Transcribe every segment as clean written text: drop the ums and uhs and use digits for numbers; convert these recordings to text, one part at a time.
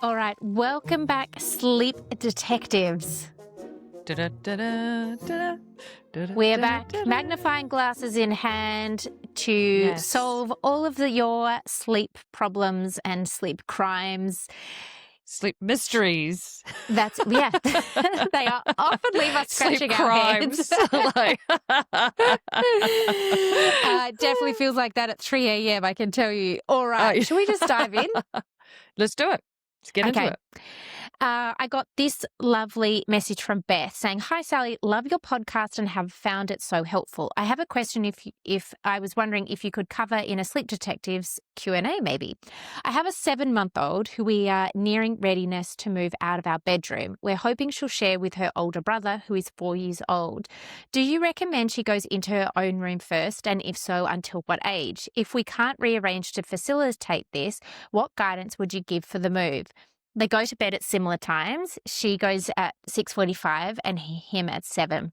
All right, welcome back, sleep detectives. We're back, magnifying glasses in hand to solve all of your sleep problems and sleep crimes. Sleep mysteries. That's, yeah. They are often leave us scratching our heads. Definitely feels like that at 3 a.m., I can tell you. All right, should we just dive in? Let's do it. Let's get into it. I got this lovely message from Beth saying, "Hi, Sally, love your podcast and have found it so helpful. I have a question if I was wondering if you could cover in a Sleep Detectives Q&A maybe. I have a 7-month-old who we are nearing readiness to move out of our bedroom. We're hoping she'll share with her older brother who is 4 years old. Do you recommend she goes into her own room first, and if so, until what age? If we can't rearrange to facilitate this, what guidance would you give for the move?" They go to bed at similar times. She goes at 6:45 and him at 7.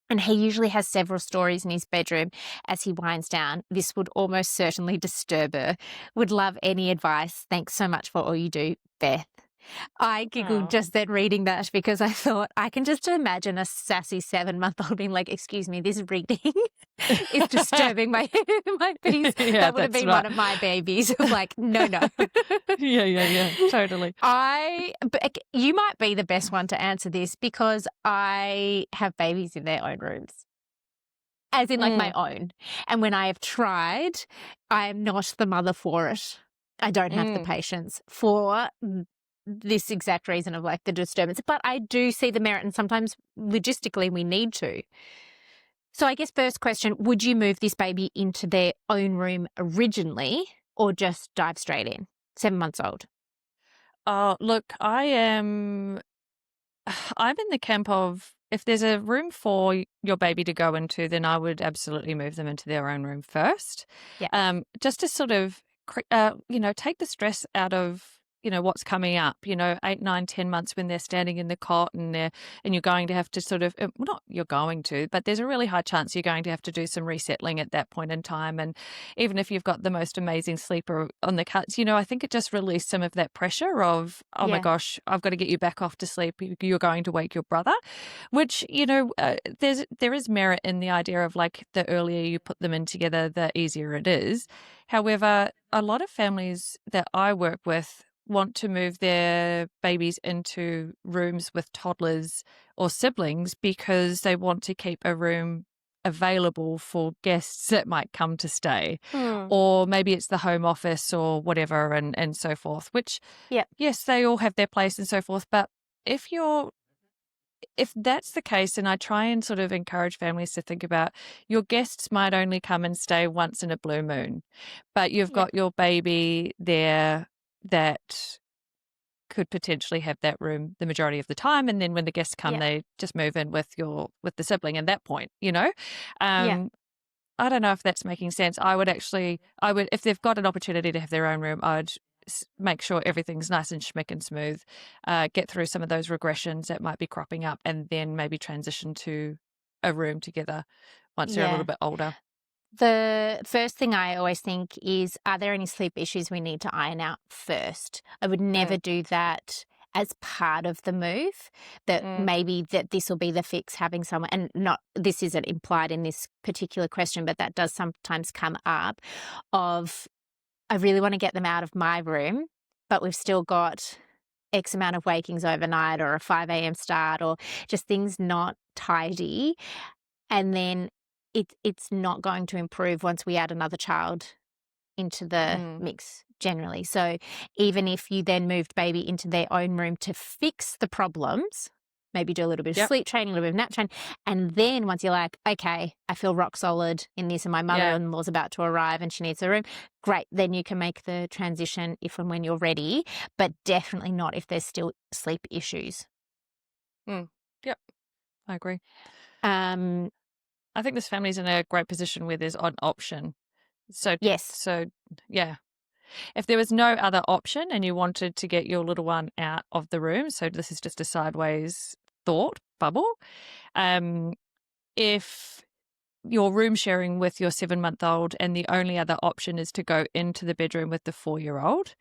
And he usually has several stories in his bedroom as he winds down. This would almost certainly disturb her. Would love any advice. Thanks so much for all you do, Beth. I giggled just then reading that because I thought I can just imagine a sassy 7-month-old being like, "Excuse me, this reading is disturbing my peace." Yeah, that would have been one of my babies. Like, no. Yeah, totally. But you might be the best one to answer this because I have babies in their own rooms. As in like my own. And when I have tried, I am not the mother for it. I don't have the patience for this exact reason of like the disturbance. But I do see the merit, and sometimes logistically we need to. So I guess first question, would you move this baby into their own room originally or just dive straight in? 7 months old. Oh, look, I'm in the camp of if there's a room for your baby to go into, then I would absolutely move them into their own room first. Yeah. Just to sort of, take the stress out of, what's coming up, 8, 9, 10 months when they're standing in the cot and you're going to have to sort of, not you're going to, but there's a really high chance you're going to have to do some resettling at that point in time. And even if you've got the most amazing sleeper on the cuts, I think it just released some of that pressure of, my gosh, I've got to get you back off to sleep. You're going to wake your brother, which, there is merit in the idea of like the earlier you put them in together, the easier it is. However, a lot of families that I work with want to move their babies into rooms with toddlers or siblings because they want to keep a room available for guests that might come to stay. Or maybe it's the home office or whatever and so forth, which, yes, they all have their place and so forth. But if that's the case, and I try and sort of encourage families to think about your guests might only come and stay once in a blue moon, but you've got your baby there that could potentially have that room the majority of the time, and then when the guests come, they just move in with the sibling at that point. I don't know if that's making sense. I would if they've got an opportunity to have their own room, I'd make sure everything's nice and schmick and smooth, get through some of those regressions that might be cropping up, and then maybe transition to a room together once they're a little bit older. The first thing I always think is, are there any sleep issues we need to iron out first? I would never do that as part of the move, that maybe that this will be the fix, having someone, and not, this isn't implied in this particular question, but that does sometimes come up of, I really want to get them out of my room, but we've still got X amount of wakings overnight or a 5 a.m. start or just things not tidy. And then it's not going to improve once we add another child into the mix generally. So even if you then moved baby into their own room to fix the problems, maybe do a little bit of sleep training, a little bit of nap training, and then once you're like, okay, I feel rock solid in this and my mother-in-law's about to arrive and she needs a room, great, then you can make the transition if and when you're ready, but definitely not if there's still sleep issues. Yep, I agree. I think this family's in a great position where there's an option. So yeah. If there was no other option and you wanted to get your little one out of the room, so this is just a sideways thought bubble, if you're room sharing with your 7-month-old and the only other option is to go into the bedroom with the 4-year-old,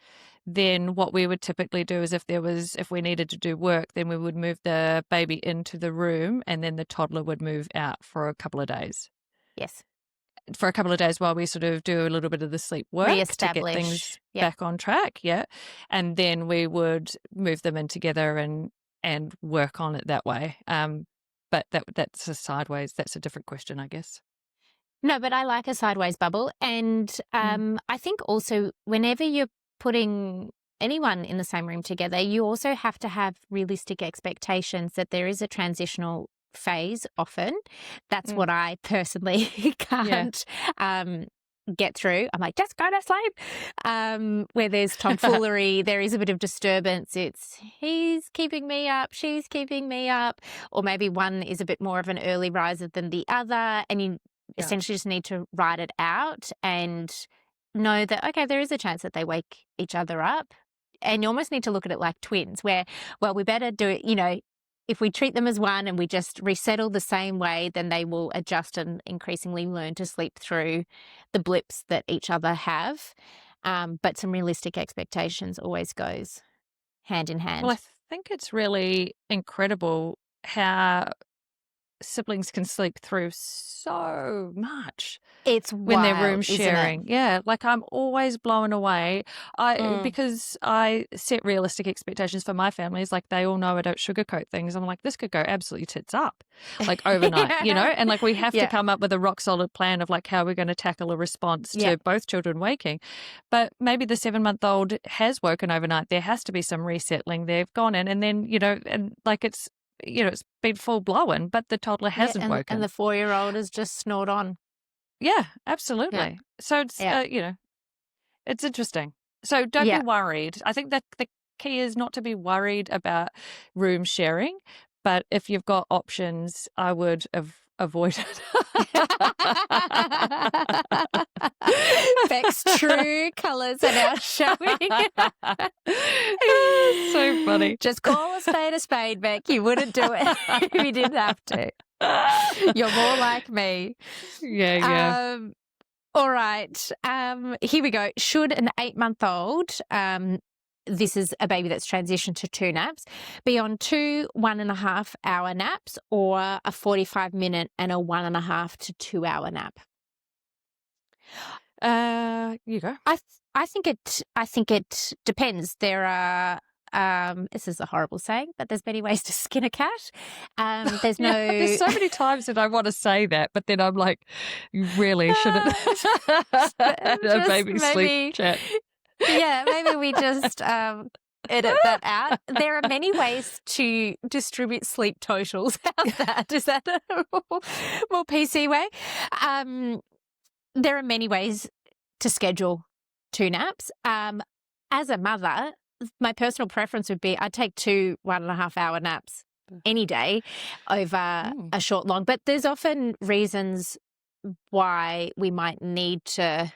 then what we would typically do is if we needed to do work, then we would move the baby into the room and then the toddler would move out for a couple of days. Yes. For a couple of days while we sort of do a little bit of the sleep work to get things back on track. Yeah. And then we would move them in together and work on it that way. But that's a sideways. That's a different question, I guess. No, but I like a sideways bubble. And I think also whenever you're putting anyone in the same room together, you also have to have realistic expectations that there is a transitional phase often. That's what I personally can't get through. I'm like, just go to sleep. Where there's tomfoolery, there is a bit of disturbance. It's he's keeping me up, she's keeping me up, or maybe one is a bit more of an early riser than the other, and you essentially just need to write it out and know that, okay, there is a chance that they wake each other up. And you almost need to look at it like twins where, well, we better do it, if we treat them as one and we just resettle the same way, then they will adjust and increasingly learn to sleep through the blips that each other have. But some realistic expectations always goes hand in hand. Well, I think it's really incredible how siblings can sleep through so much. It's when wild, they're room sharing. Yeah, like I'm always blown away. Because I set realistic expectations for my family. It's like they all know I don't sugarcoat things. I'm like, this could go absolutely tits up, like overnight, and like we have to come up with a rock solid plan of like how we're going to tackle a response to both children waking. But maybe the 7-month-old has woken overnight. There has to be some resettling. They've gone in and then, and like it's been full blown, but the toddler hasn't woken. And the 4-year-old has just snored on. Yeah, absolutely. Yeah. So it's, it's interesting. So don't be worried. I think that the key is not to be worried about room sharing, but if you've got options, I would avoid it. Bec's true colours are now showing. So funny. Just call a spade, Bec. You wouldn't do it if you didn't have to. You're more like me. Yeah. All right. Here we go. Should an 8-month-old, this is a baby that's transitioned to 2 naps, be on 2 1.5-hour naps or a 45-minute and a 1.5 to 2-hour nap? You go. I think it depends. There are this is a horrible saying, but there's many ways to skin a cat. There's no. There's so many times that I want to say that, but then I'm like, you really shouldn't. A baby sleep chat. Yeah, maybe we just edit that out. There are many ways to distribute sleep totals. How's that? Is that a more PC way? There are many ways to schedule 2 naps. As a mother, my personal preference would be I'd take 2 1.5-hour naps any day over a short long. But there's often reasons why we might need to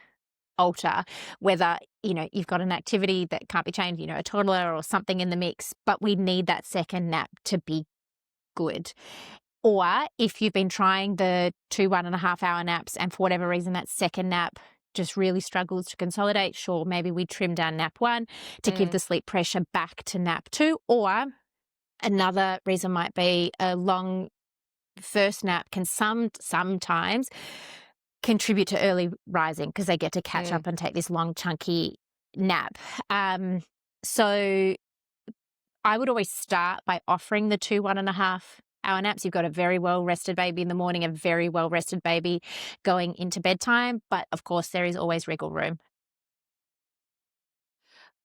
alter, whether, you've got an activity that can't be changed, a toddler or something in the mix, but we need that second nap to be good. Or if you've been trying the 2 1.5-hour naps and for whatever reason that second nap just really struggles to consolidate, sure, maybe we trim down nap 1 to give the sleep pressure back to nap 2. Or another reason might be a long first nap can sometimes contribute to early rising because they get to catch up and take this long chunky nap. So I would always start by offering the 2 1.5-hour naps. You've got a very well-rested baby in the morning, a very well-rested baby going into bedtime. But, of course, there is always wriggle room.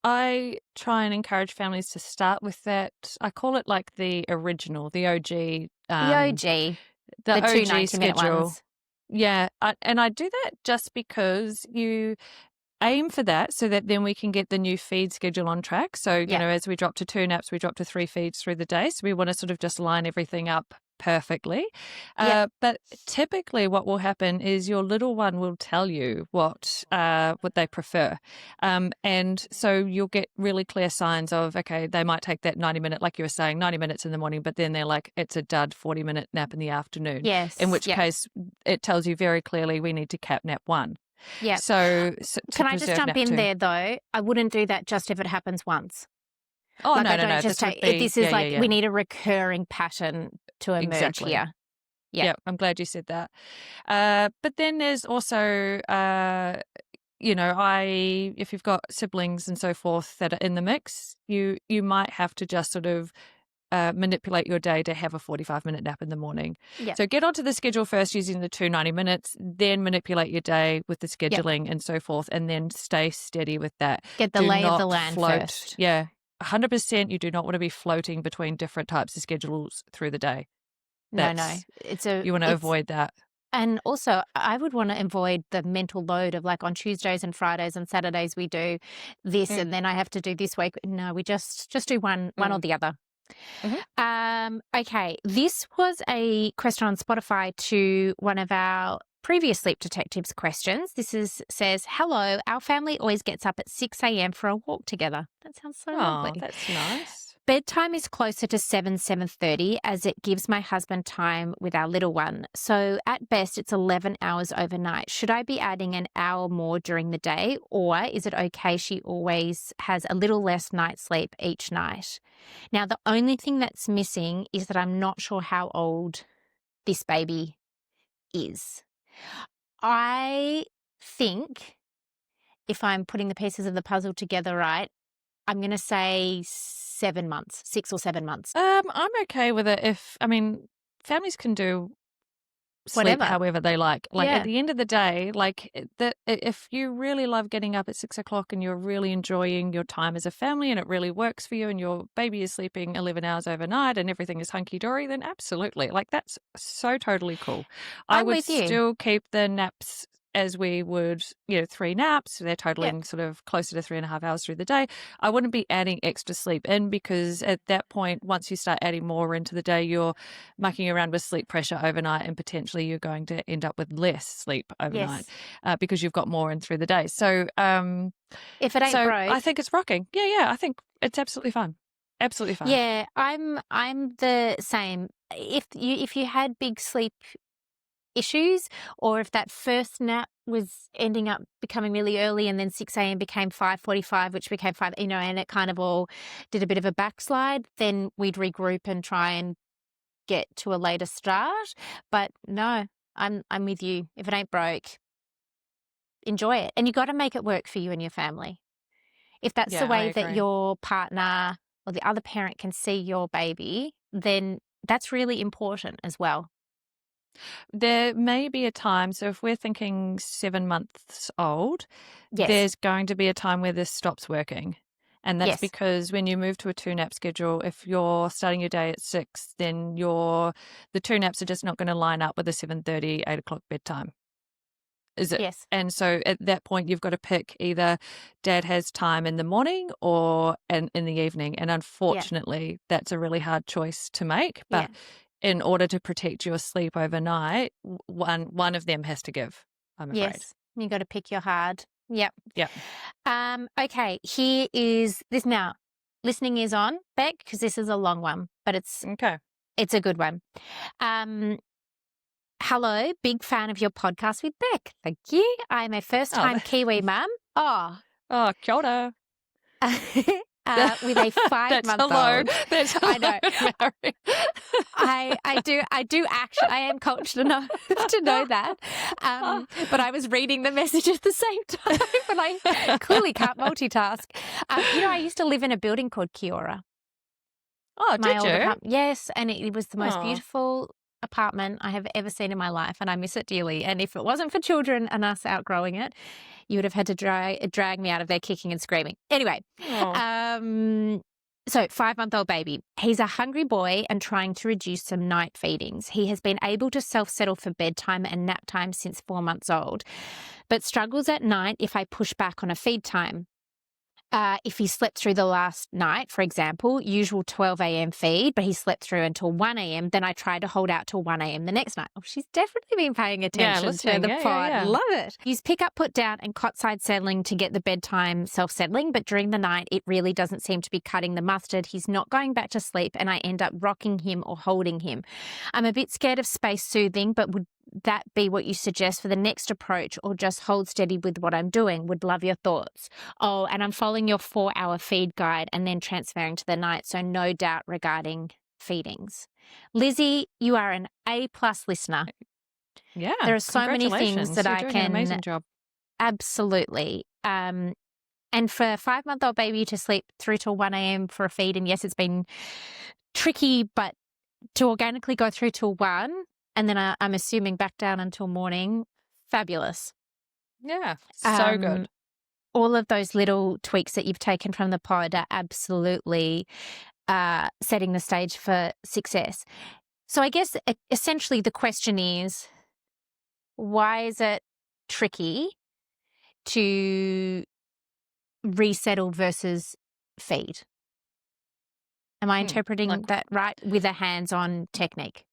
I try and encourage families to start with that. I call it like the original, the OG. The OG. The two OG 90-minute schedule. ones. Yeah. And I do that just because you aim for that so that then we can get the new feed schedule on track. So, as we drop to 2 naps, we drop to 3 feeds through the day. So we want to sort of just line everything up perfectly. Yep. But typically what will happen is your little one will tell you what they prefer. And so you'll get really clear signs of, okay, they might take that 90-minute, like you were saying, 90 minutes in the morning, but then they're like, it's a dud 40-minute nap in the afternoon. Yes. In which Yep. case it tells you very clearly we need to cap nap 1. Yep. So to Can I just preserve jump nap in 2. there, though? I wouldn't do that just if it happens once. Oh, Like, no, I no, don't no. just This would take be, this is like yeah. we need a recurring pattern to emerge Exactly. here. Yeah, I'm glad you said that. But then there's also, if you've got siblings and so forth that are in the mix, you might have to just sort of manipulate your day to have a 45-minute nap in the morning. Yep. So get onto the schedule first using the 2 90 minutes, then manipulate your day with the scheduling and so forth, and then stay steady with that. Get the Do lay of not the land float. first. Yeah, 100%. You do not want to be floating between different types of schedules through the day. No. You want to avoid that. And also, I would want to avoid the mental load of like on Tuesdays and Fridays and Saturdays we do this, and then I have to do this week. No, we just do one or the other. Okay, this was a question on Spotify to one of our previous Sleep Detectives questions. Says, hello, our family always gets up at 6 a.m. for a walk together. That sounds so lovely. Oh, that's nice. Bedtime is closer to 7:30 as it gives my husband time with our little one. So at best, it's 11 hours overnight. Should I be adding an hour more during the day, or is it okay she always has a little less night sleep each night? Now, the only thing that's missing is that I'm not sure how old this baby is. I think if I'm putting the pieces of the puzzle together right, I'm going to say 7 months, 6 or 7 months. I'm okay with it families can do sleep Whatever. however they like. Like Yeah. at the end of the day, if you really love getting up at 6 o'clock and you're really enjoying your time as a family and it really works for you and your baby is sleeping 11 hours overnight and everything is hunky-dory, then absolutely. Like that's so totally cool. I I'm would with you. still keep the naps as we would, 3 naps. They're totaling sort of closer to 3.5 hours through the day. I wouldn't be adding extra sleep in because at that point, once you start adding more into the day, you're mucking around with sleep pressure overnight and potentially you're going to end up with less sleep overnight because you've got more in through the day. So if it ain't broke, I think it's rocking. Yeah, I think it's absolutely fine. Absolutely fine. Yeah, I'm the same. If you had big sleep issues, or if that first nap was ending up becoming really early and then 6 a.m. became 5:45, which became 5, and it kind of all did a bit of a backslide, then we'd regroup and try and get to a later start. But no, I'm with you. If it ain't broke, enjoy it. And you got to make it work for you and your family. If that's the way that your partner or the other parent can see your baby, then that's really important as well. There may be a time, so if we're thinking 7 months old, Yes. there's going to be a time where this stops working. And that's Yes. because when you move to a 2-nap schedule, if you're starting your day at 6, then the 2 naps are just not going to line up with a 7:30, 8 o'clock bedtime. Is it? Yes. And so at that point, you've got to pick either dad has time in the morning or in the evening. And unfortunately, that's a really hard choice to make. But in order to protect your sleep overnight, one of them has to give, I'm afraid. Yes. You got to pick your hard. Yep. Yep. Okay. Here is this now. Listening is on, Bec, because this is a long one, but it's a good one. Hello, big fan of your podcast with Bec. Thank you. I'm a first-time Kiwi mum. Oh, kia ora. With a 5-month-old. That's hello. I know. Mary. I do actually. I am cultured enough to know that. But I was reading the message at the same time, but I clearly can't multitask. I used to live in a building called Kiora. Oh, did you? Yes, and it was the most beautiful apartment I have ever seen in my life, and I miss it dearly. And if it wasn't for children and us outgrowing it, you would have had to drag me out of there kicking and screaming. Anyway, so 5-month-old baby. He's a hungry boy and trying to reduce some night feedings. He has been able to self-settle for bedtime and nap time since 4 months old, but struggles at night if I push back on a feed time. If he slept through the last night, for example, usual 12 a.m. feed, but he slept through until 1 a.m., then I try to hold out till 1 a.m. the next night. Oh, she's definitely been paying Yeah, attention to listening. the Yeah, yeah, pod. yeah. Love it. Use pick up, put down, and cot side settling to get the bedtime self-settling, but during the night, it really doesn't seem to be cutting the mustard. He's not going back to sleep, and I end up rocking him or holding him. I'm a bit scared of space soothing, but would that be what you suggest for the next approach, or just hold steady with what I'm doing? Would love your thoughts. Oh, and I'm following your 4-hour feed guide and then transferring to the night, so no doubt regarding feedings. Lizzie, you are an A+ listener. Yeah, There are so many things congratulations. that You're I doing an can amazing job. absolutely. And for a 5-month-old baby to sleep through till 1 a.m. for a feed, and yes, it's been tricky, but to organically go through till 1, and then I'm assuming back down until morning, fabulous. Yeah, so good. All of those little tweaks that you've taken from the pod are absolutely setting the stage for success. So I guess essentially the question is, why is it tricky to resettle versus feed? Am I interpreting Like, that right with a hands-on technique?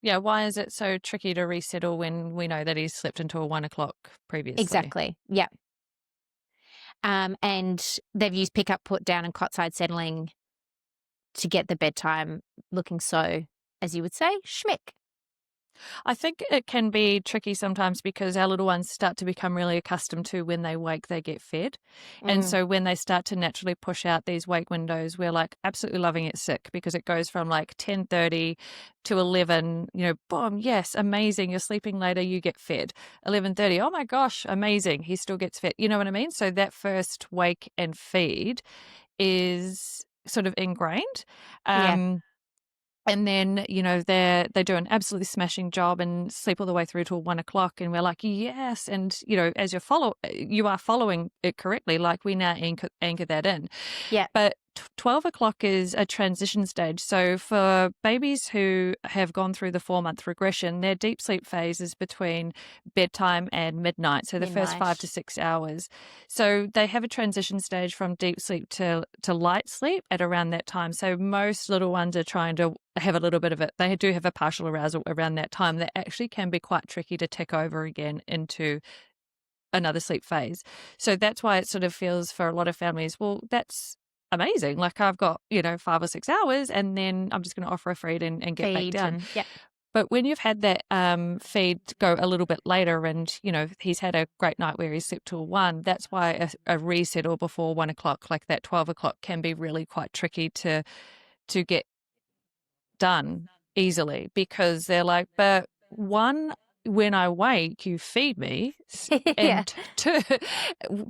yeah, why is it so tricky to resettle when we know that he's slept until 1 o'clock previously? Exactly. Yeah. And they've used pick up, put down, and cot side settling to get the bedtime looking so, as you would say, schmick. I think it can be tricky sometimes because our little ones start to become really accustomed to when they wake, they get fed. And so when they start to naturally push out these wake windows, we're like absolutely loving it sick because it goes from like 10:30 to 11, boom, yes, amazing. You're sleeping later, you get fed. 11:30, oh my gosh, amazing. He still gets fed. You know what I mean? So that first wake and feed is sort of ingrained. Yeah. And then, they do an absolutely smashing job and sleep all the way through till 1 o'clock. And we're like, yes. And, as you are following it correctly, like we now anchor that in. Yeah. But 12 o'clock is a transition stage. So for babies who have gone through the 4-month regression, their deep sleep phase is between bedtime and midnight. So the first 5 to 6 hours. So they have a transition stage from deep sleep to light sleep at around that time. So most little ones are trying to have a little bit of it. They do have a partial arousal around that time that actually can be quite tricky to tick over again into another sleep phase. So that's why it sort of feels for a lot of families, well, that's amazing. Like I've got, 5 or 6 hours and then I'm just going to offer a feed and get back down. Yeah. But when you've had that feed go a little bit later and, he's had a great night where he slept till 1, that's why a resettle before 1 o'clock, like that 12 o'clock can be really quite tricky to get done easily because they're like, but one, when I wake, you feed me, and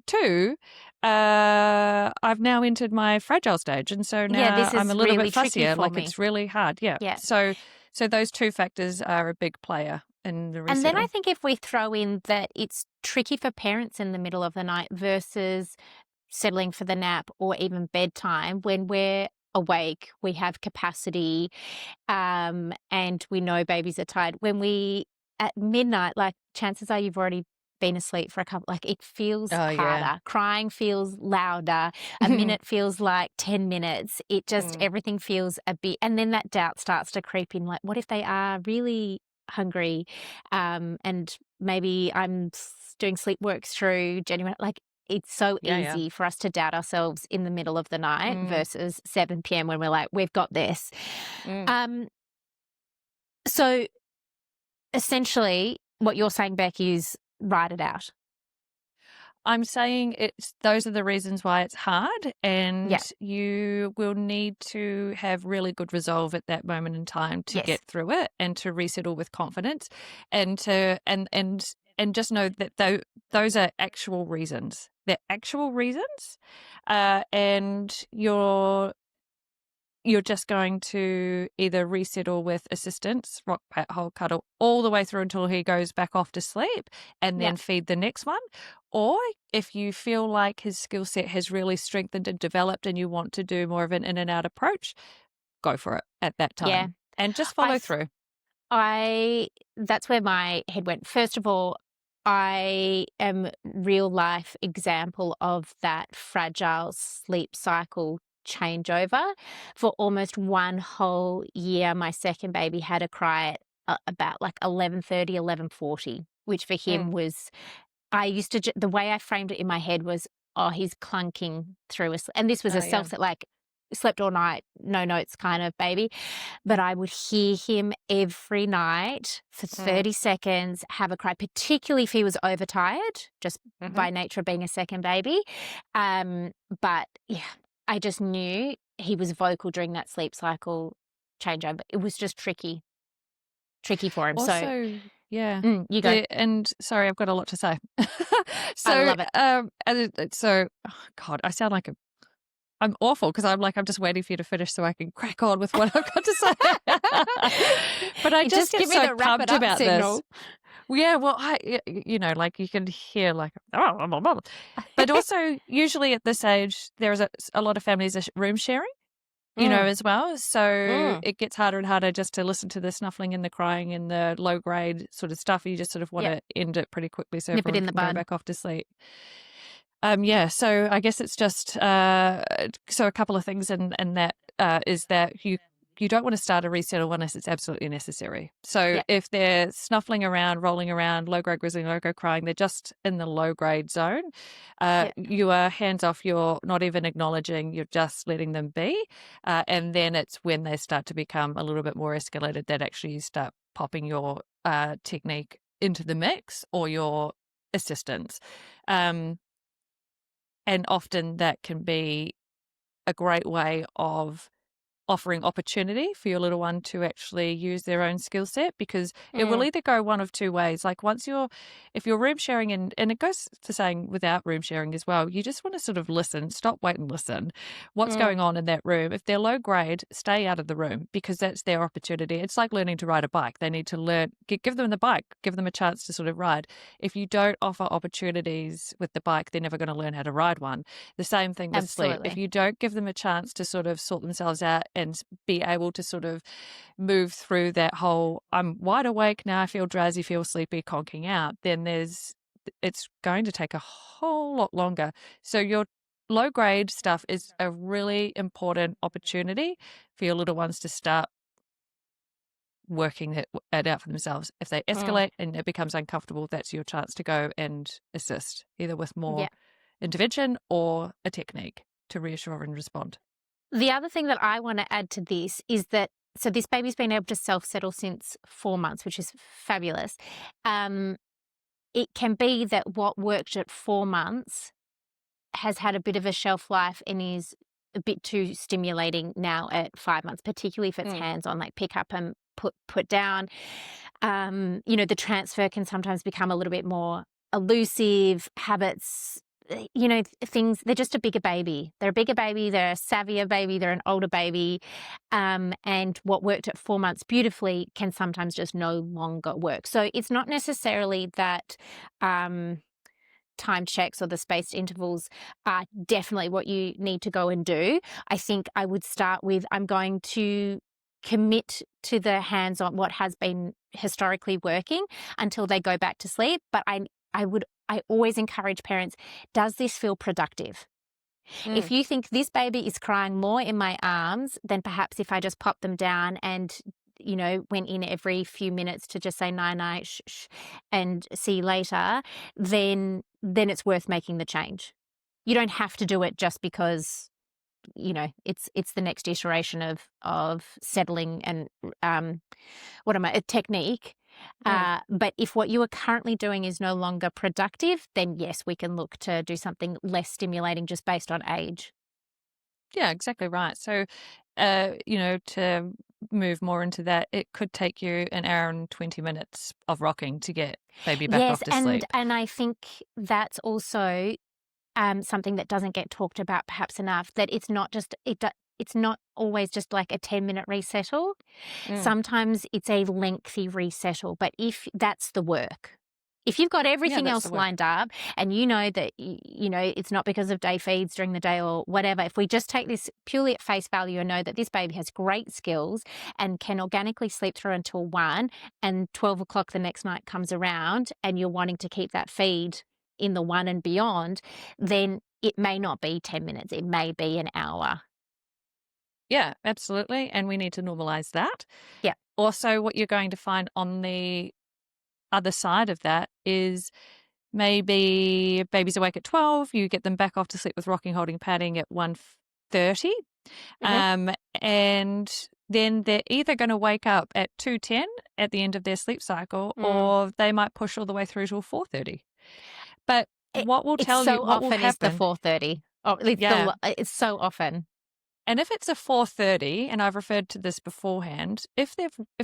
two, I've now entered my fragile stage, and so now this I'm a is little really bit tricky fussier. for Like me. it's really hard, yeah. So those two factors are a big player in the resettle. And then I think if we throw in that it's tricky for parents in the middle of the night versus settling for the nap or even bedtime, when we're awake, we have capacity, and we know babies are tired. When we at midnight, like chances are you've already been asleep for a couple, like it feels harder. Yeah. Crying feels louder. A minute feels like 10 minutes. It just, everything feels a bit, and then that doubt starts to creep in. Like, what if they are really hungry? And maybe I'm doing sleep work through genuine, like, it's so easy for us to doubt ourselves in the middle of the night versus 7 p.m. when we're like, we've got this. So essentially what you're saying, Beck, is write it out. I'm saying those are the reasons why it's hard, and you will need to have really good resolve at that moment in time to get through it and to resettle with confidence, and to and just know that those are actual reasons. They're actual reasons, and you're just going to either resettle with assistance, rock, pat, hold, cuddle, all the way through until he goes back off to sleep and then feed the next one. Or if you feel like his skill set has really strengthened and developed and you want to do more of an in and out approach, go for it at that time. Yeah. And just follow through. That's where my head went. First of all, I am real life example of that fragile sleep cycle changeover. For almost one whole year, my second baby had a cry at about like 11:30, 11:40, which for him Mm. was, I used to, the way I framed it in my head was, oh, he's clunking through and this was Oh, a yeah. like slept all night, no notes kind of baby. But I would hear him every night for Mm. 30 seconds have a cry, particularly if he was overtired, just Mhm. by nature of being a second baby. But yeah, I just knew he was vocal during that sleep cycle changeover. It was just tricky for him. So Also, yeah. you go. And sorry, I've got a lot to say. I So, love it. oh God, I sound like I'm awful because I'm just waiting for you to finish so I can crack on with what I've got to say. But I You just get give me so the wrap it pumped up about this. signal. Well, yeah, well, like you can hear like, but also usually at this age, there's a lot of families are room sharing, Mm, as well. So mm, it gets harder and harder just to listen to the snuffling and the crying and the low grade sort of stuff. You just sort of want yep. to end it pretty quickly so Nip it everyone in the can go bud. back off to sleep. Yeah, so I guess it's just so a couple of things, and that is that you don't want to start a resettle unless it's absolutely necessary. So Yep. if they're snuffling around, rolling around, low grade grizzling, low grade crying, they're just in the low grade zone. Yep. You are hands off. You're not even acknowledging. You're just letting them be, and then it's when they start to become a little bit more escalated that actually you start popping your technique into the mix or your assistance. And often that can be a great way of offering opportunity for your little one to actually use their own skill set, because it will Mm, either go one of two ways. Like if you're room sharing, and it goes to saying without room sharing as well, you just want to sort of listen, stop, wait and listen. What's mm, going on in that room? If they're low grade, stay out of the room because that's their opportunity. It's like learning to ride a bike. They need to learn, give them the bike, give them a chance to sort of ride. If you don't offer opportunities with the bike, they're never going to learn how to ride one. The same thing with sleep. If absolutely. you don't give them a chance to sort of sort themselves out and be able to sort of move through that whole I'm wide awake now, I feel drowsy, feel sleepy, conking out, then it's going to take a whole lot longer. So your low grade stuff is a really important opportunity for your little ones to start working it out for themselves. If they Mm, escalate and it becomes uncomfortable, that's your chance to go and assist, either with more yeah. intervention or a technique to reassure and respond. The other thing that I want to add to this is that, so this baby's been able to self-settle since 4 months, which is fabulous. Um, it can be that what worked at 4 months has had a bit of a shelf life and is a bit too stimulating now at 5 months, particularly if it's Mm. hands-on, like pick up and put down. The transfer can sometimes become a little bit more elusive. Habits, things. They're just a bigger baby. They're a bigger baby. They're a savvier baby. They're an older baby. And what worked at 4 months beautifully can sometimes just no longer work. So it's not necessarily that. Time checks or the spaced intervals are definitely what you need to go and do. I think I would start with, I'm going to commit to the hands-on, what has been historically working until they go back to sleep. But I always encourage parents, does this feel productive? Mm. If you think this baby is crying more in my arms than perhaps if I just pop them down and went in every few minutes to just say night night, shh, shh, and see you later, then it's worth making the change. You don't have to do it just because it's the next iteration of settling and a technique. Mm. But if what you are currently doing is no longer productive, then yes, we can look to do something less stimulating just based on age. Yeah, exactly right. So, to move more into that, it could take you an hour and 20 minutes of rocking to get baby back Yes, off to and sleep. I think that's also something that doesn't get talked about perhaps enough. That it's not just it's not always just like a 10-minute resettle. Mm. Sometimes it's a lengthy resettle, but if that's the work. If you've got Yeah, everything that's the else word. lined up and you know that, it's not because of day feeds during the day or whatever, if we just take this purely at face value and know that this baby has great skills and can organically sleep through until 1 and 12 o'clock the next night comes around and you're wanting to keep that feed in the 1 and beyond, then it may not be 10 minutes. It may be an hour. Yeah, absolutely. And we need to normalize that. Yeah. Also, what you're going to find on the other side of that is maybe baby's awake at 12, you get them back off to sleep with rocking, holding, padding at 1:30. Mhm. And then they're either going to wake up at 2:10 at the end of their sleep cycle, Mm. or they might push all the way through till 4:30. But It what will it's tell you, so what will often is the happen? 4:30. Oh, Yeah. it's so often. And if it's a 4:30, and I've referred to this beforehand, if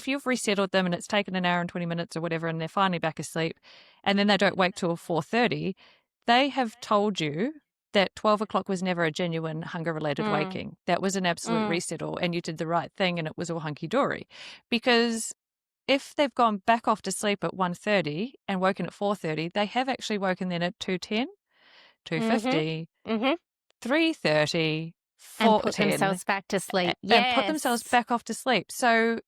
you've resettled them and it's taken an hour and 20 minutes or whatever, and they're finally back asleep, and then they don't wake till 4:30, they have told you that 12 o'clock was never a genuine hunger-related Mm. waking. That was an absolute Mm. resettle, and you did the right thing, and it was all hunky-dory. Because if they've gone back off to sleep at 1:30 and woken at 4:30, they have actually woken then at 2:10, Mhm. 2:50, Mhm. 3:30, And put 4:10, themselves back to sleep. and put themselves Yes. back off to sleep. So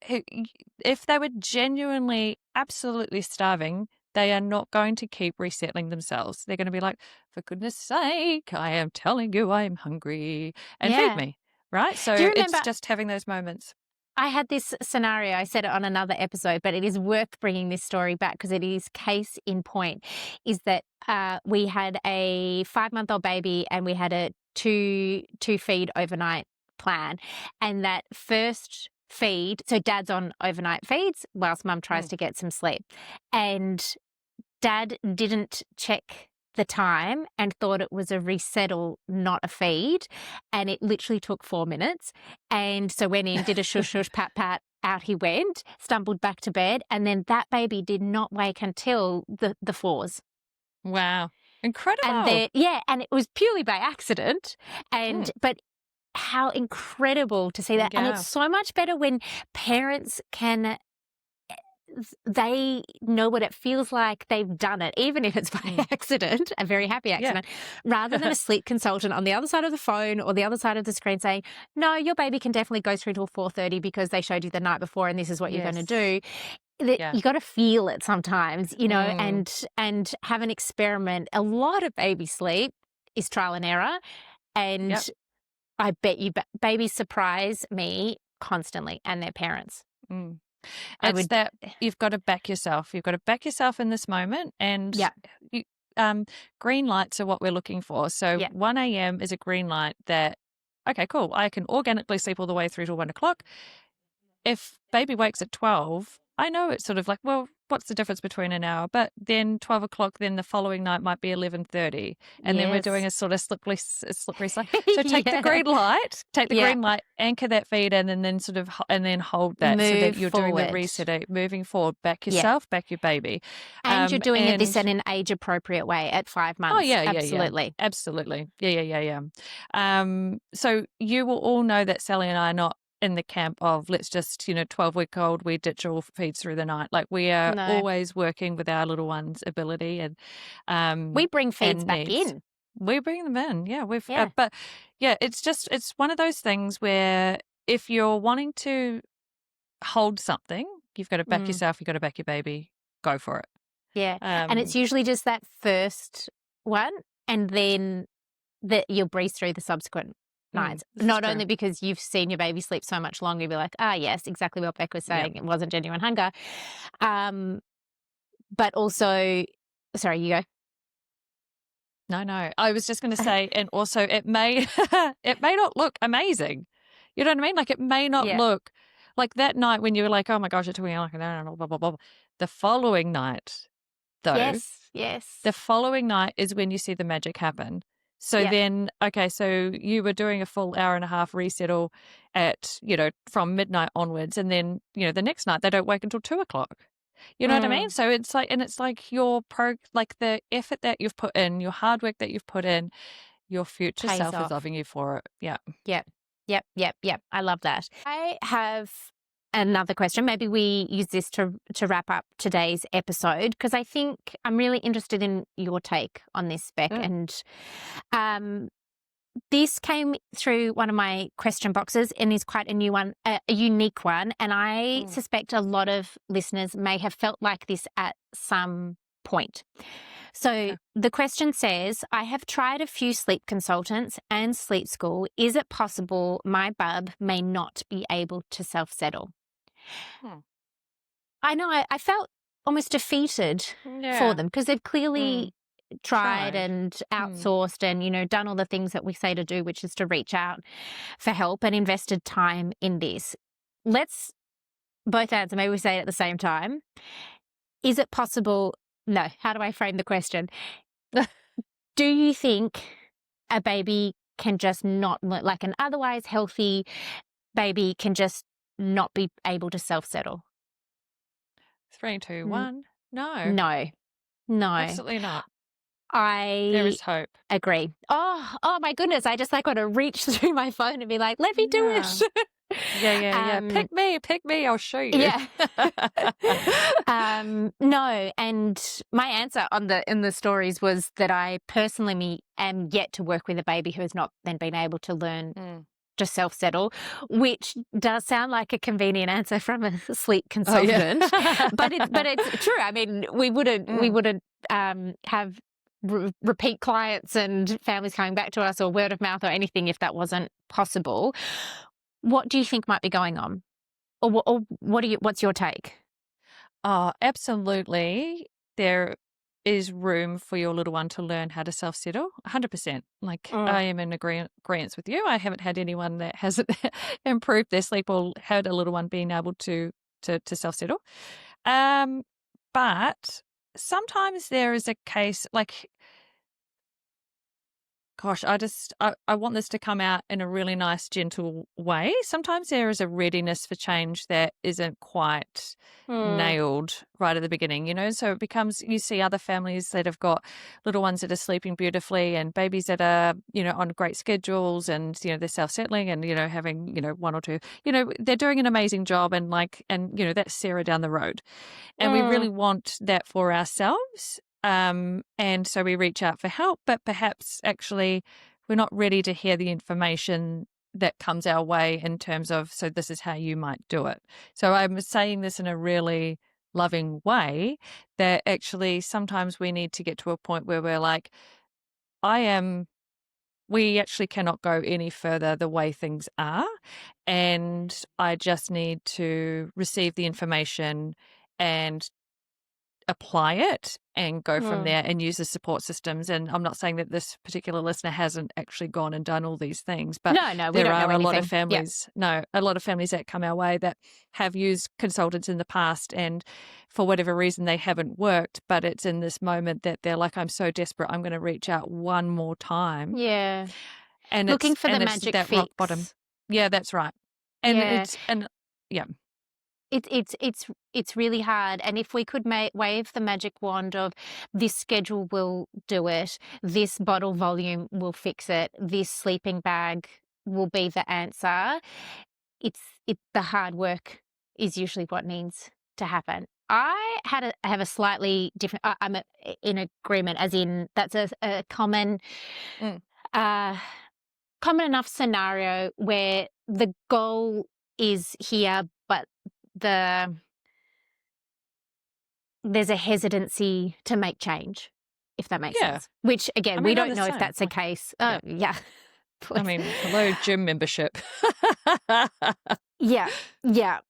if they were genuinely, absolutely starving, they are not going to keep resettling themselves. They're going to be like, for goodness sake, I am telling you I am hungry and feed Yeah. me. Right. Do you So it's remember just having those moments. I had this scenario, I said it on another episode, but it is worth bringing this story back because it is case in point, is that we had a 5-month-old baby and we had a two feed overnight plan. And that first feed, so dad's on overnight feeds whilst mum tries Mm. to get some sleep. And Dad didn't check the time and thought it was a resettle, not a feed. And it literally took 4 minutes. And so went in, did a shush, shush, pat, pat, out he went, stumbled back to bed. And then that baby did not wake until the fours. Wow. And Incredible. and it was purely by accident. Mm. But how incredible to see that. And it's Yeah. so much better when parents can they know what it feels like. They've done it, even if it's by Mm. accident, a very happy Yeah. accident, rather than a sleep consultant on the other side of the phone or the other side of the screen saying, no, your baby can definitely go through till 4:30 because they showed you the night before and this is what you're going to Yes. do. That Yeah. you got to feel it sometimes, Mm. and have an experiment. A lot of baby sleep is trial and error, Yep. and I bet you babies surprise me constantly and their parents. Mm. I It's would, that you've got to back yourself. You've got to back yourself in this moment. And yeah, you, green lights are what we're looking for. So yeah. 1 a.m. is a green light that, okay, cool. I can organically sleep all the way through to 1 o'clock. If baby wakes at 12, I know it's sort of like, well, what's the difference between an hour? But then 12 o'clock, then the following night might be 11:30. And then we're doing Yes. a sort of slippery slide. So take the Yeah. Yeah. green light, anchor that feed in, and then and then hold that so that Move you're doing the forward. reset, moving forward, back Yeah. yourself, back your baby. And you're doing this in And an age appropriate way at 5 oh, months. yeah, yeah, yeah. Absolutely. Absolutely. Yeah. So you will all know that Sally and I are not in the camp of let's just, 12-week-old, we ditch all feeds through the night. Like we are No. always working with our little one's ability We bring feeds and back needs. in. We bring them in. Yeah, Yeah. but yeah, it's one of those things where if you're wanting to hold something, you've got to back Mm. yourself, you've got to back your baby, go for it. Yeah. And it's usually just that first one, and then that you'll breeze through the subsequent nights. This is Not true. only because you've seen your baby sleep so much longer, you'll be like, yes, exactly what Beck was Yeah. saying. It wasn't genuine hunger. But also, sorry, you go. No. I was just going to say, and also it may it may not look amazing. You know what I mean? Like it may not Yeah. look like that night when you were like, oh my gosh, it's doing like blah blah blah. The following night, though, Yes. the following night is when you see the magic happen. So Yeah. then, okay, so you were doing a full hour and a half resettle at, from midnight onwards. And then, the next night they don't wake until 2 o'clock. You know what I mean? Mm. So it's like like the effort that you've put in, your hard work that you've put in, your future Pays self is off. loving you for it. Yeah. Yep. I love that. I have another question. Maybe we use this to wrap up today's episode, because I think I'm really interested in your take on this, Bec. And this came through one of my question boxes and is quite a new one, a unique one. And I suspect a lot of listeners may have felt like this at some point. So the question says, I have tried a few sleep consultants and sleep school. Is it possible my bub may not be able to self-settle? I know I felt almost defeated for them, because they've clearly tried and outsourced and, done all the things that we say to do, which is to reach out for help and invested time in this. Let's both answer. Maybe we say it at the same time. Is it possible? No. How do I frame the question? Do you think a baby can just not, like an otherwise healthy baby can just not be able to self-settle? 3, 2, 1. No. No. Absolutely not. There is hope. Agree. Oh my goodness. I just want to reach through my phone and be like, let me do it. Yeah. Pick me. I'll show you. Yeah. No. And my answer in the stories was that I personally am yet to work with a baby who has not then been able to learn to self-settle, which does sound like a convenient answer from a sleep consultant. but it's true. I mean, we wouldn't have repeat clients and families coming back to us or word of mouth or anything if that wasn't possible. What do you think might be going on? Or what's your take? Oh, absolutely. There is room for your little one to learn how to self-settle, 100%. Like, I am in agreement with you. I haven't had anyone that hasn't improved their sleep or had a little one being able to self-settle. But sometimes there is a case, like, gosh, I want this to come out in a really nice, gentle way. Sometimes there is a readiness for change that isn't quite nailed right at the beginning, so it becomes, you see other families that have got little ones that are sleeping beautifully and babies that are, on great schedules and, they're self-settling and, having, one or two, they're doing an amazing job and that's Sarah down the road. And we really want that for ourselves. And so we reach out for help, but perhaps actually we're not ready to hear the information that comes our way in terms of, so this is how you might do it. So I'm saying this in a really loving way, that actually sometimes we need to get to a point where we're like, we actually cannot go any further the way things are. And I just need to receive the information and apply it and go from there and use the support systems. And I'm not saying that this particular listener hasn't actually gone and done all these things, but no, we don't know a lot anything. of families, a lot of families that come our way that have used consultants in the past and for whatever reason they haven't worked, but it's in this moment that they're like, I'm so desperate, I'm going to reach out one more time. Yeah. And looking for the magic that fix. Rock bottom. Yeah, that's right. And It's really hard. And if we could wave the magic wand of this schedule will do it, this bottle volume will fix it, this sleeping bag will be the answer, the hard work is usually what needs to happen. I have a slightly different. I'm in agreement, as in that's a common, common enough scenario where the goal is here, but there's a hesitancy to make change, if that makes sense. Which, again, we don't know if that's the case. Oh, yeah. I mean, hello, gym membership. Yeah. One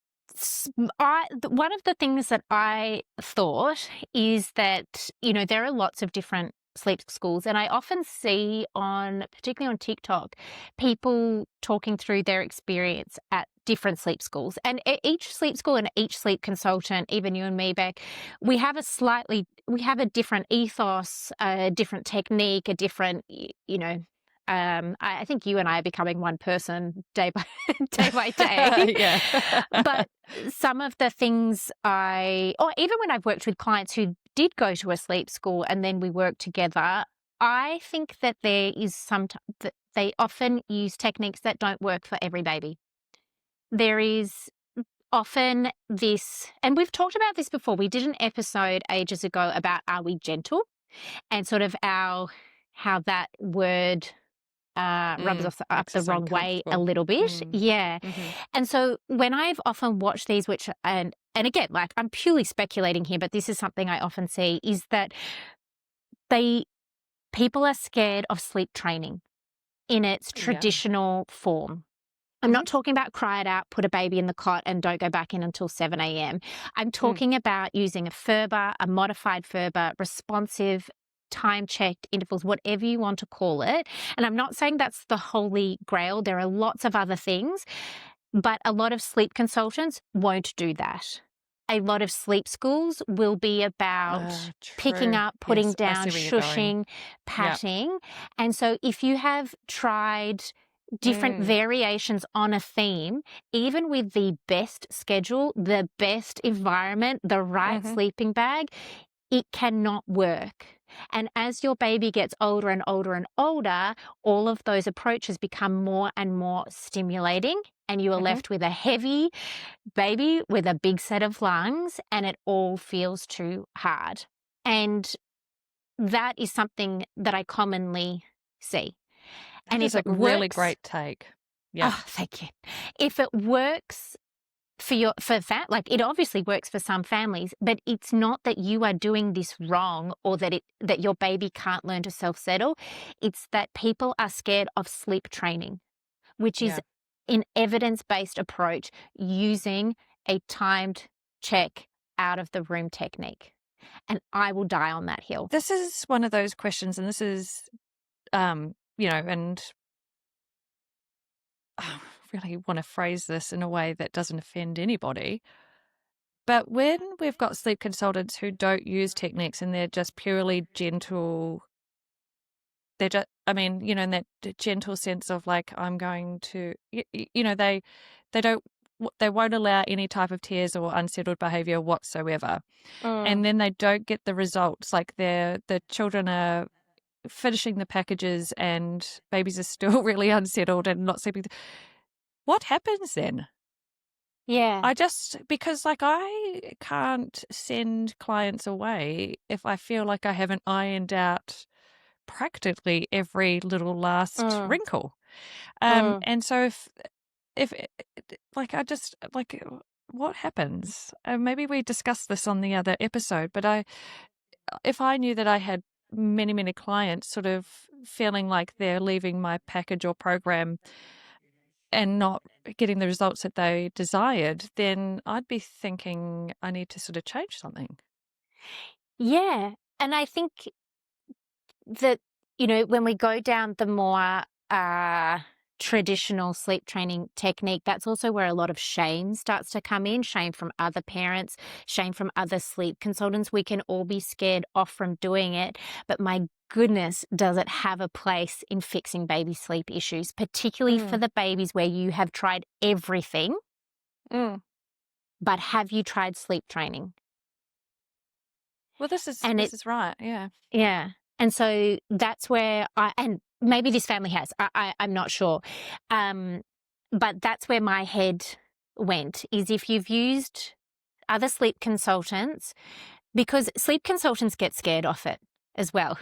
of the things that I thought is that, there are lots of different sleep schools, and I often see particularly on TikTok, people talking through their experience at different sleep schools. And each sleep school and each sleep consultant, even you and me, Bec, we have a different ethos, a different technique, a different, I think you and I are becoming one person day by day. Yeah. But some of the things or even when I've worked with clients who did go to a sleep school and then we worked together, I think that there is that they often use techniques that don't work for every baby. There is often this, and we've talked about this before. We did an episode ages ago about are we gentle, and sort of how that word rubs us up Makes the us wrong way a uncomfortable. little bit. Yeah. Mm-hmm. And so when I've often watched these, which, and again, like I'm purely speculating here, but this is something I often see, is that people are scared of sleep training in its Yeah. traditional form. I'm Mm-hmm. not talking about cry it out, put a baby in the cot and don't go back in until 7 a.m. I'm talking about using a FERBA, a modified FERBA, responsive, time-checked intervals, whatever you want to call it. And I'm not saying that's the holy grail. There are lots of other things, but a lot of sleep consultants won't do that. A lot of sleep schools will be about picking True. up, putting Yes, I down, see where you're going. shushing, Yeah. patting. And so if you have tried different variations on a theme, even with the best schedule, the best environment, the right Mm-hmm. sleeping bag, it cannot work. And as your baby gets older and older and older, all of those approaches become more and more stimulating, and you are Mm-hmm. left with a heavy baby with a big set of lungs, and it all feels too hard. And that is something that I commonly see. That And is if a it really works, great take. Yeah. oh, thank you. If it works like it obviously works for some families, but it's not that you are doing this wrong or that your baby can't learn to self-settle. It's that people are scared of sleep training, which is Yeah. an evidence-based approach using a timed check out of the room technique. And I will die on that hill. This is one of those questions, and this is, and I really want to phrase this in a way that doesn't offend anybody. But when we've got sleep consultants who don't use techniques and they're just purely gentle, they're just, in that gentle sense of like, I'm going to, they don't, they won't allow any type of tears or unsettled behavior whatsoever. And then they don't get the results. Like the children are finishing the packages and babies are still really unsettled and not sleeping. What happens then? Yeah. Because like I can't send clients away if I feel like I haven't ironed out practically every little last wrinkle. And so if like I just like what happens? Maybe we discussed this on the other episode, but if I knew that I had many, many clients sort of feeling like they're leaving my package or program and not getting the results that they desired, then I'd be thinking I need to sort of change something. Yeah. And I think that, when we go down the more traditional sleep training technique, that's also where a lot of shame starts to come in, shame from other parents, shame from other sleep consultants. We can all be scared off from doing it, but my goodness, does it have a place in fixing baby sleep issues, particularly for the babies where you have tried everything, but have you tried sleep training? Well, this And is right. Yeah. yeah. And so that's where and maybe this family has, I'm not sure. But that's where my head went, is if you've used other sleep consultants, because sleep consultants get scared off it as well.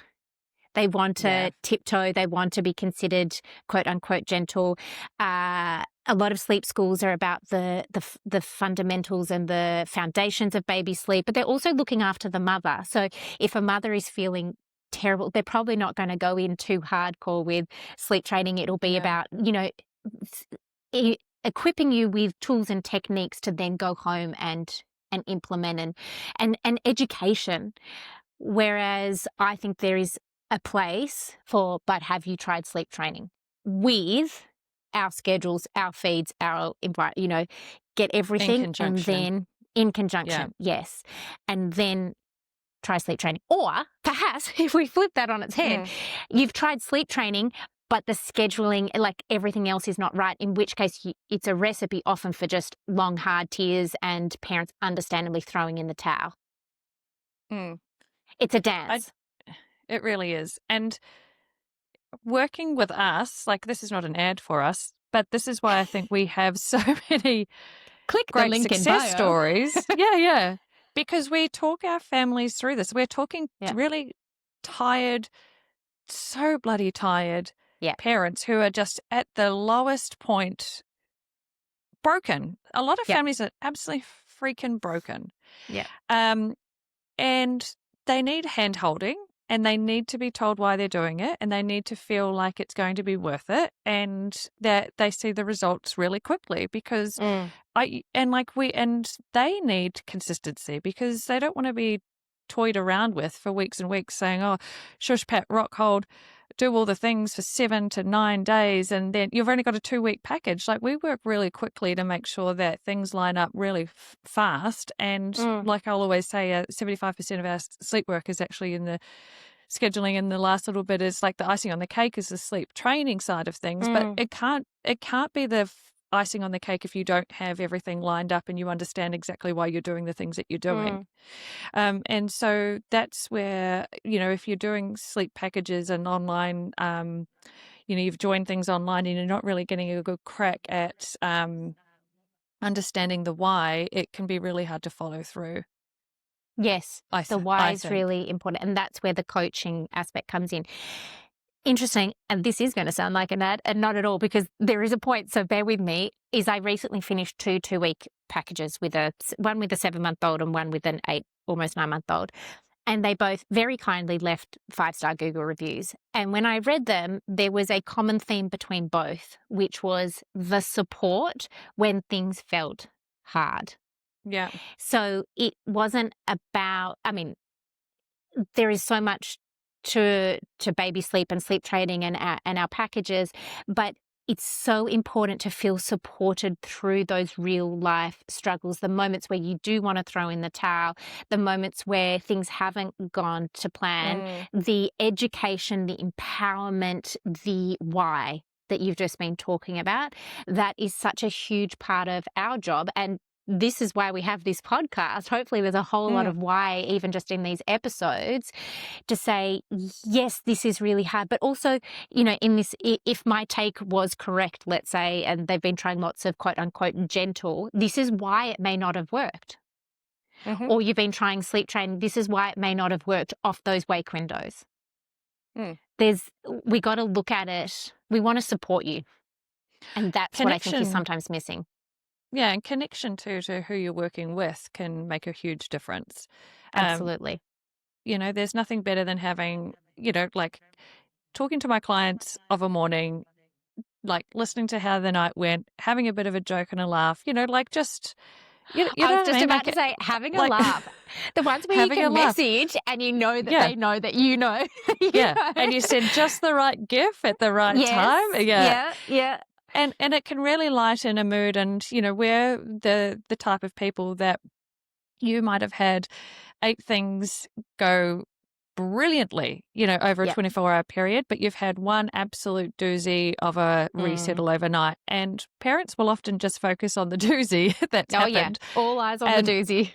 They want to tiptoe. They want to be considered quote unquote gentle. A lot of sleep schools are about the fundamentals and the foundations of baby sleep, but they're also looking after the mother. So if a mother is feeling terrible, they're probably not going to go in too hardcore with sleep training. It'll be about, equipping you with tools and techniques to then go home and implement and education. Whereas I think there is a place for, but have you tried sleep training with our schedules, our feeds, our environment, get everything and then in conjunction. Yes. And then try sleep training. Or perhaps if we flip that on its head, you've tried sleep training, but the scheduling, like everything else is not right, in which case it's a recipe often for just long, hard tears and parents understandably throwing in the towel. It's a dance. It really is. And working with us, like this is not an ad for us, but this is why I think we have so many Click the great link in success bio. stories. Yeah. Because we talk our families through this. We're talking really tired, so bloody tired parents who are just at the lowest point, broken. A lot of families are absolutely freaking broken. Yeah. And they need hand holding, and they need to be told why they're doing it, and they need to feel like it's going to be worth it, and that they see the results really quickly, because they need consistency, because they don't want to be toyed around with for weeks and weeks saying, oh, shush, pat, rock, hold, do all the things for 7 to 9 days, and then you've only got a 2-week package. Like, we work really quickly to make sure that things line up really fast. And like I'll always say, 75% of our sleep work is actually in the scheduling, and the last little bit is like the icing on the cake is the sleep training side of things. But it can't be the icing on the cake if you don't have everything lined up and you understand exactly why you're doing the things that you're doing. And so that's where, if you're doing sleep packages and online, you've joined things online and you're not really getting a good crack at understanding the why, it can be really hard to follow through. Yes, the why is really important, and that's where the coaching aspect comes in. Interesting, and this is going to sound like an ad, and not at all, because there is a point, so bear with me, is I recently finished 2-week packages, one with a 7-month-old and one with an 8, almost 9-month-old, and they both very kindly left 5-star Google reviews. And when I read them, there was a common theme between both, which was the support when things felt hard. Yeah. So it wasn't about, there is so much to baby sleep and sleep training and our packages, but it's so important to feel supported through those real life struggles, the moments where you do want to throw in the towel, the moments where things haven't gone to plan, the education, the empowerment, the why that you've just been talking about. That is such a huge part of our job. And this is why we have this podcast. Hopefully there's a whole lot of why, even just in these episodes, to say, yes, this is really hard. But also, in this, if my take was correct, let's say, and they've been trying lots of quote unquote gentle, this is why it may not have worked. Or you've been trying sleep training, this is why it may not have worked off those wake windows. We got to look at it. We want to support you. And that's what I think is sometimes missing. Yeah, and connection to who you're working with can make a huge difference. Absolutely. There's nothing better than having, like talking to my clients of a morning, like listening to how the night went, having a bit of a joke and a laugh, like just, I was just about to say, having a laugh. The ones where you can message and you know that they know that you know. Know. And you send just the right gif at the right time. Yeah. And it can really lighten a mood, and we're the type of people that you might have had 8 things go brilliantly, over a 24-hour period, but you've had one absolute doozy of a resettle overnight, and parents will often just focus on the doozy that's happened. All eyes on the doozy.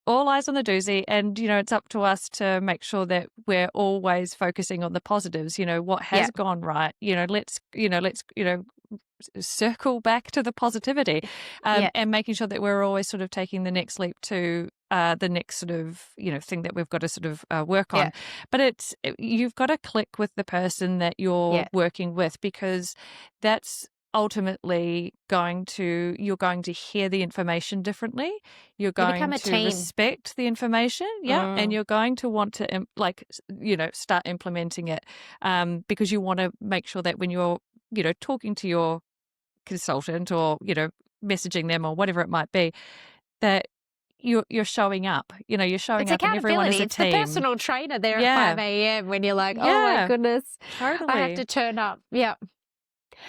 All eyes on the doozy, and it's up to us to make sure that we're always focusing on the positives. What has gone right. Let's circle back to the positivity, and making sure that we're always sort of taking the next leap to the next sort of thing that we've got to sort of work on. But you've got to click with the person that you're working with, because that's ultimately you're going to hear the information differently. You're going to respect the information, and you're going to want to start implementing it, because you want to make sure that when you're talking to your consultant or messaging them or whatever it might be, that you're showing up. You're showing up, and everyone is a team. It's the personal trainer there at 5 a.m. when you're like, oh my goodness, totally. I have to turn up. Yeah.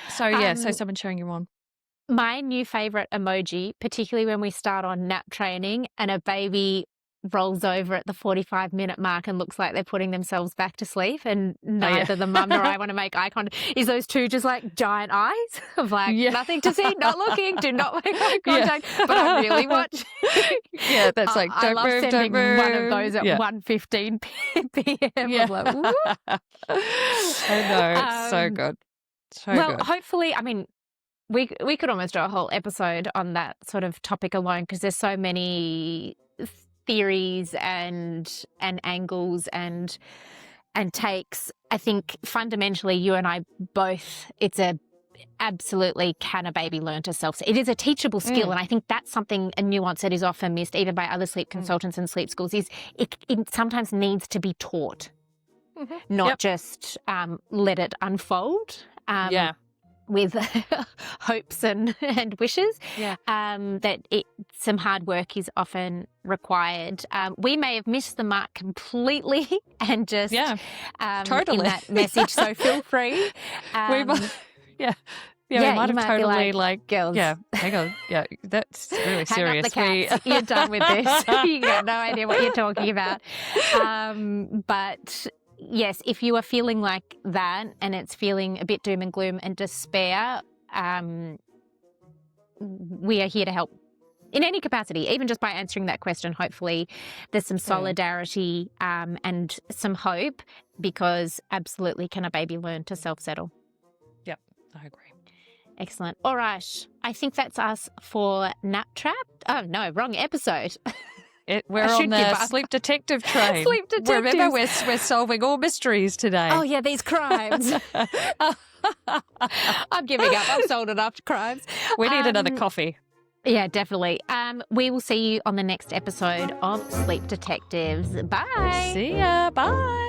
So so someone cheering you on. My new favorite emoji, particularly when we start on nap training and a baby rolls over at the 45-minute mark and looks like they're putting themselves back to sleep, and neither the mum nor I want to make eye contact, is those two just like giant eyes of like nothing to see, not looking, do not make eye contact, but I'm really watching. That's like, don't I love move, sending don't move. one of those at 1:15 p.m. I'm like, whoop. I know, it's so good. So well, good. hopefully, we could almost do a whole episode on that sort of topic alone, because there's so many theories and angles and takes. I think fundamentally you and I both, it's a absolutely, can a baby learn to it is a teachable skill, and I think that's something, a nuance that is often missed even by other sleep consultants and sleep schools, is it sometimes needs to be taught, not just let it unfold with hopes and wishes. That some hard work is often required. We may have missed the mark completely and just totally in that message, so feel free. We might have totally like girls. Yeah, hang on. Yeah, that's really serious. Hang up the cats. You're done with this. You got no idea what you're talking about. But yes, if you are feeling like that and it's feeling a bit doom and gloom and despair, we are here to help in any capacity, even just by answering that question. Hopefully there's some solidarity and some hope, because absolutely, can a baby learn to self-settle? Yep, I agree. Excellent. All right. I think that's us for Nap Trap. Oh, no, wrong episode. We're on the sleep detective train. Sleep detective. Remember, we're solving all mysteries today. Oh, yeah, these crimes. I'm giving up. I've sold enough crimes. We need another coffee. Yeah, definitely. We will see you on the next episode of Sleep Detectives. Bye. See ya. Bye.